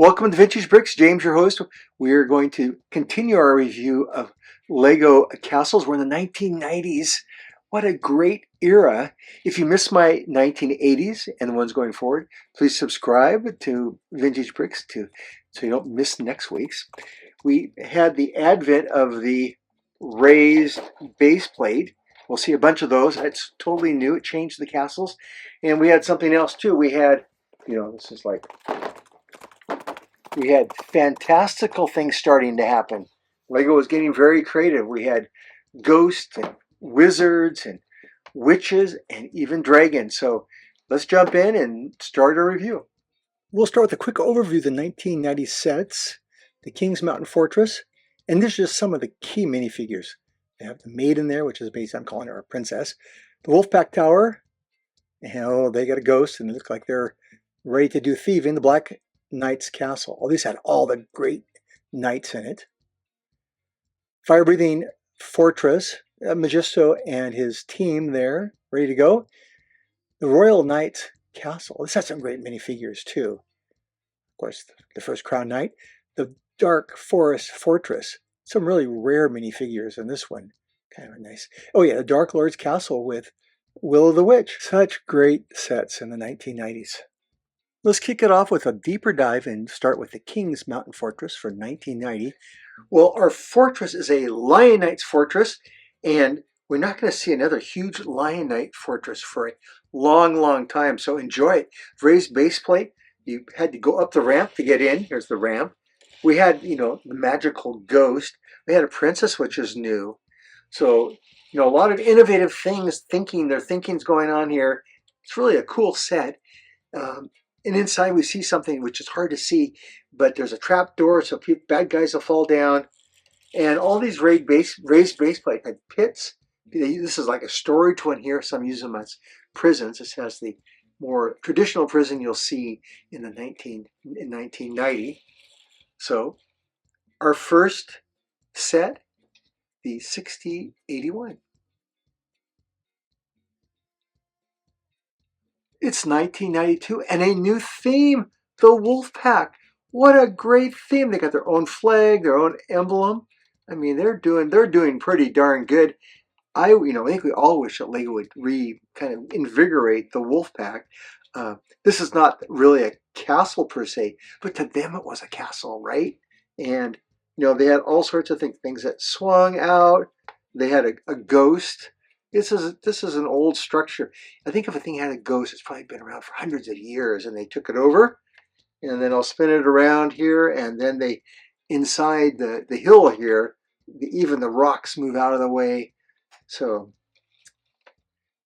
Welcome to Vintage Bricks. James, your host. We are going to continue our review of Lego castles. We're in the 1990s. What a great era. If you missed my 1980s and the ones going forward, please subscribe to Vintage Bricks so you don't miss next week's. We had the advent of the raised base plate. We'll see a bunch of those. It's totally new. It changed the castles. And we had something else too. We had, this is like... We had fantastical things starting to happen. Lego was getting very creative. We had ghosts and wizards and witches and even dragons. So let's jump in and start our review. We'll start with a quick overview of the 1990 sets, the King's Mountain Fortress, and this is just some of the key minifigures. They have the maiden there, which is basically, I'm calling her a princess. The Wolfpack Tower, and they got a ghost and it looks like they're ready to do thieving. The Black Knight's Castle. These had all the great knights in it. Fire-breathing fortress, Magisto and his team there, ready to go. The Royal Knight's Castle. This has some great minifigures too. Of course, the first Crown Knight. The Dark Forest Fortress. Some really rare minifigures in this one. Kind of nice. Oh yeah, the Dark Lord's Castle with Will of the Witch. Such great sets in the 1990s. Let's kick it off with a deeper dive and start with the King's Mountain Fortress for 1990. Well, our fortress is a Lion Knight's fortress, and we're not going to see another huge Lion Knight fortress for a long, long time, so enjoy it. Raised base plate. You had to go up the ramp to get in. Here's the ramp. We had, the magical ghost. We had a princess, which is new. So, a lot of innovative things, their thinking's going on here. It's really a cool set. And inside we see something which is hard to see, but there's a trap door so bad guys will fall down. And all these raised base plate had pits. This is like a storage one here. Some use them as prisons. This has the more traditional prison you'll see in 1990. So our first set, the 6081. It's 1992 and a new theme, the Wolfpack. What a great theme. They got their own flag, their own emblem. I mean, they're doing pretty darn good. I think we all wish that Lego would kind of invigorate the Wolfpack. This is not really a castle per se, but to them it was a castle, right? And they had all sorts of things that swung out. They had a ghost. This is an old structure. I think if a thing had a ghost, it's probably been around for hundreds of years, and they took it over. And then I'll spin it around here, and then inside the hill here, even the rocks move out of the way. So,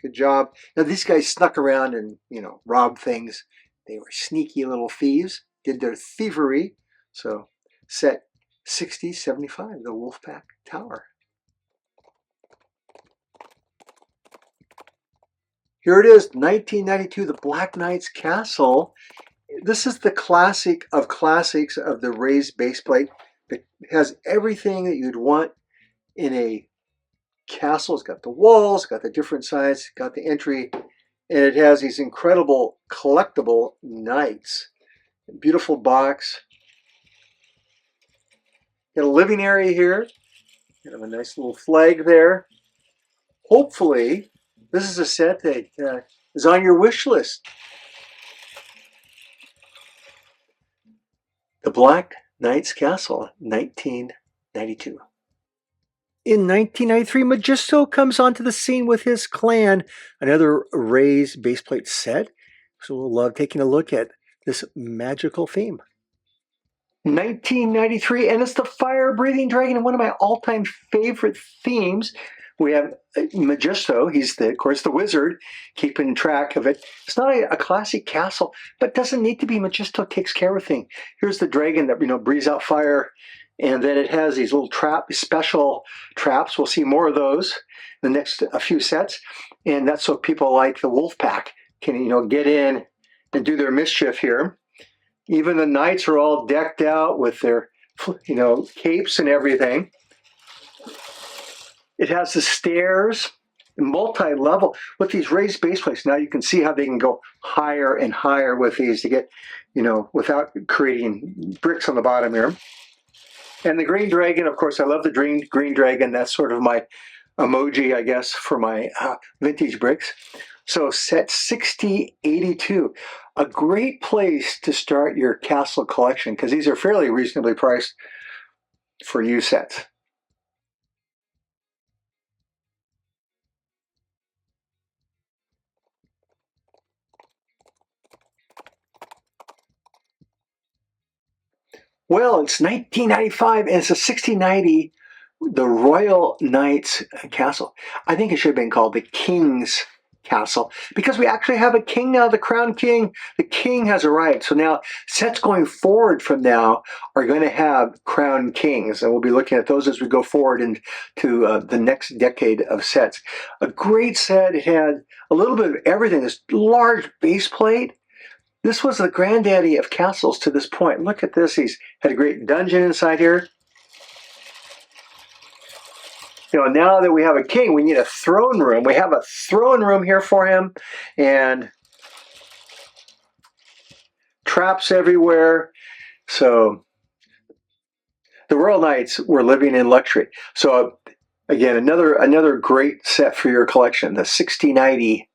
good job. Now these guys snuck around and robbed things. They were sneaky little thieves, did their thievery. So, set 6075, the Wolfpack Tower. Here it is, 1992, the Black Knight's Castle. This is the classic of classics of the raised base plate. It has everything that you'd want in a castle. It's got the walls, got the different sides, got the entry, and it has these incredible collectible knights. Beautiful box. Got a living area here. Kind of a nice little flag there. Hopefully, this is a set that is on your wish list. The Black Knight's Castle, 1992. In 1993, Magisto comes onto the scene with his clan, another raised base plate set. So we'll love taking a look at this magical theme. 1993, and it's the fire-breathing dragon, and one of my all-time favorite themes. We have Magisto. He's, of course, the wizard, keeping track of it. It's not a classic castle, but doesn't need to be. Magisto takes care of everything. Here's the dragon that, breathes out fire, and then it has these little special traps. We'll see more of those in the next few sets, and that's so people like the Wolfpack can, get in and do their mischief here. Even the knights are all decked out with their, capes and everything. It has the stairs, multi-level with these raised base plates. Now you can see how they can go higher and higher with these to get, without creating bricks on the bottom here. And the green dragon, of course, I love the green dragon. That's sort of my emoji, I guess, for my vintage bricks. So set 6082, a great place to start your castle collection because these are fairly reasonably priced for used sets. Well, it's 1995 and it's a 6090, the Royal Knights Castle. I think it should have been called the King's Castle because we actually have a king now, the Crown King. The king has arrived. So now sets going forward from now are going to have Crown Kings, and we'll be looking at those as we go forward into the next decade of sets. A great set. It had a little bit of everything. This large base plate. This was the granddaddy of castles to this point. Look at this. He's had a great dungeon inside here. Now that we have a king, we need a throne room. We have a throne room here for him, and traps everywhere. So the Royal Knights were living in luxury. So again, another great set for your collection, the 6090,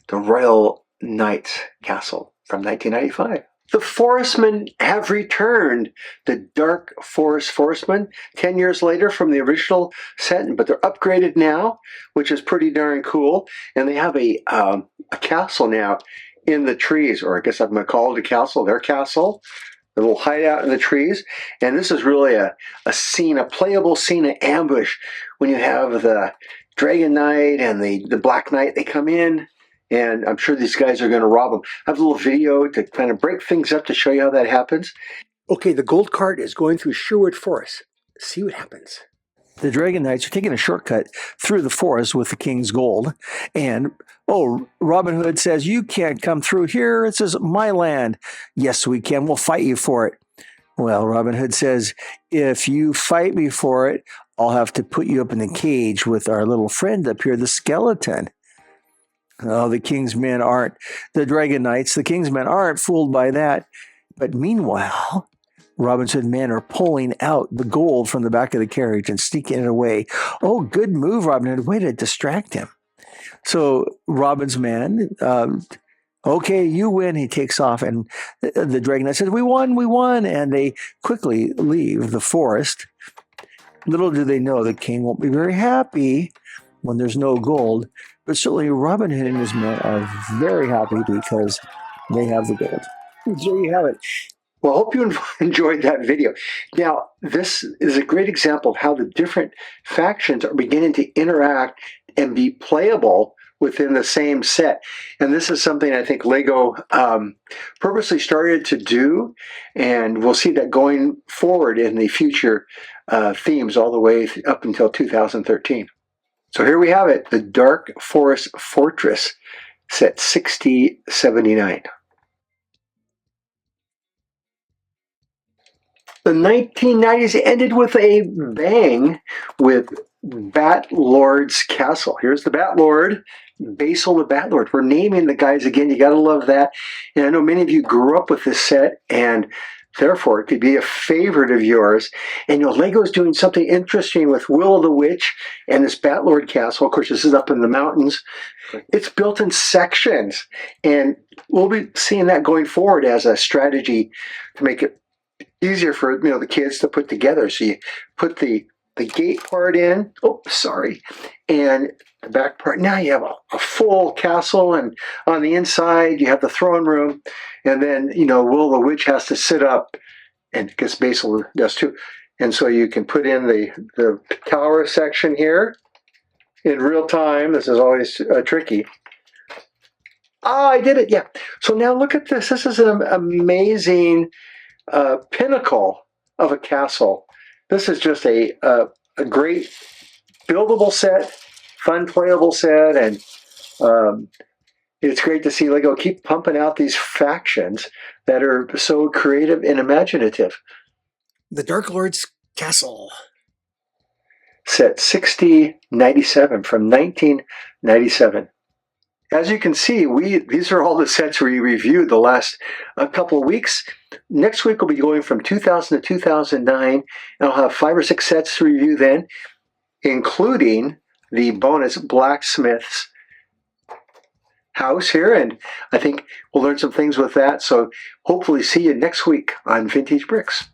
the Royal Knights Castle from 1995. The Forestmen have returned. The Dark Forest Forestmen, 10 years later from the original set, but they're upgraded now, which is pretty darn cool. And they have a castle now in the trees, or I guess I'm going to call it a castle, their castle. A little hideout in the trees. And this is really a scene, a playable scene of ambush when you have the Dragon Knight and the Black Knight. They come in, and I'm sure these guys are going to rob them. I have a little video to kind of break things up to show you how that happens. Okay, the gold cart is going through Sherwood Forest. See what happens. The Dragon Knights are taking a shortcut through the forest with the king's gold. And, Robin Hood says, you can't come through here. It says, my land. Yes, we can. We'll fight you for it. Well, Robin Hood says, if you fight me for it, I'll have to put you up in a cage with our little friend up here, the skeleton. Oh, the king's men aren't, the Dragon Knights, the king's men aren't fooled by that. But meanwhile, Robin's Hood men are pulling out the gold from the back of the carriage and sneaking it away. Oh, good move, Robin Hood. Way to distract him. So Robin's man, okay, you win. He takes off, and the Dragon Knight says, we won. And they quickly leave the forest. Little do they know the king won't be very happy when there's no gold. But certainly Robin Hood and his men are very happy because they have the gold. And there you have it. Well, I hope you enjoyed that video. Now, this is a great example of how the different factions are beginning to interact and be playable within the same set. And this is something I think Lego purposely started to do, and we'll see that going forward in the future themes all the way up until 2013. So here we have it, the Dark Forest Fortress, set 6079. The 1990s ended with a bang with Bat Lord's Castle. Here's the Bat Lord, Basil the Bat Lord. We're naming the guys again. You got to love that. And I know many of you grew up with this set, and therefore it could be a favorite of yours. And Lego's doing something interesting with Will the Witch and this Bat Lord Castle. Of course, this is up in the mountains. It's built in sections, and we'll be seeing that going forward as a strategy to make it easier for the kids to put together. So you put the gate part in, and the back part. Now you have a full castle, and on the inside you have the throne room, and then Will the Witch has to sit up, and I guess Basil does too. And so you can put in the tower section here in real time. This is always tricky. I did it, yeah. So now look at this. This is an amazing pinnacle of a castle. This is just a great buildable set, fun playable set, and it's great to see Lego keep pumping out these factions that are so creative and imaginative. The Dark Lord's Castle, set 6097 from 1997. as you can see, these are all the sets we reviewed the last couple of weeks. Next week we'll be going from 2000 to 2009, and I'll have 5 or 6 sets to review then, including the bonus Blacksmith's house here, and I think we'll learn some things with that. So hopefully see you next week on Vintage Bricks.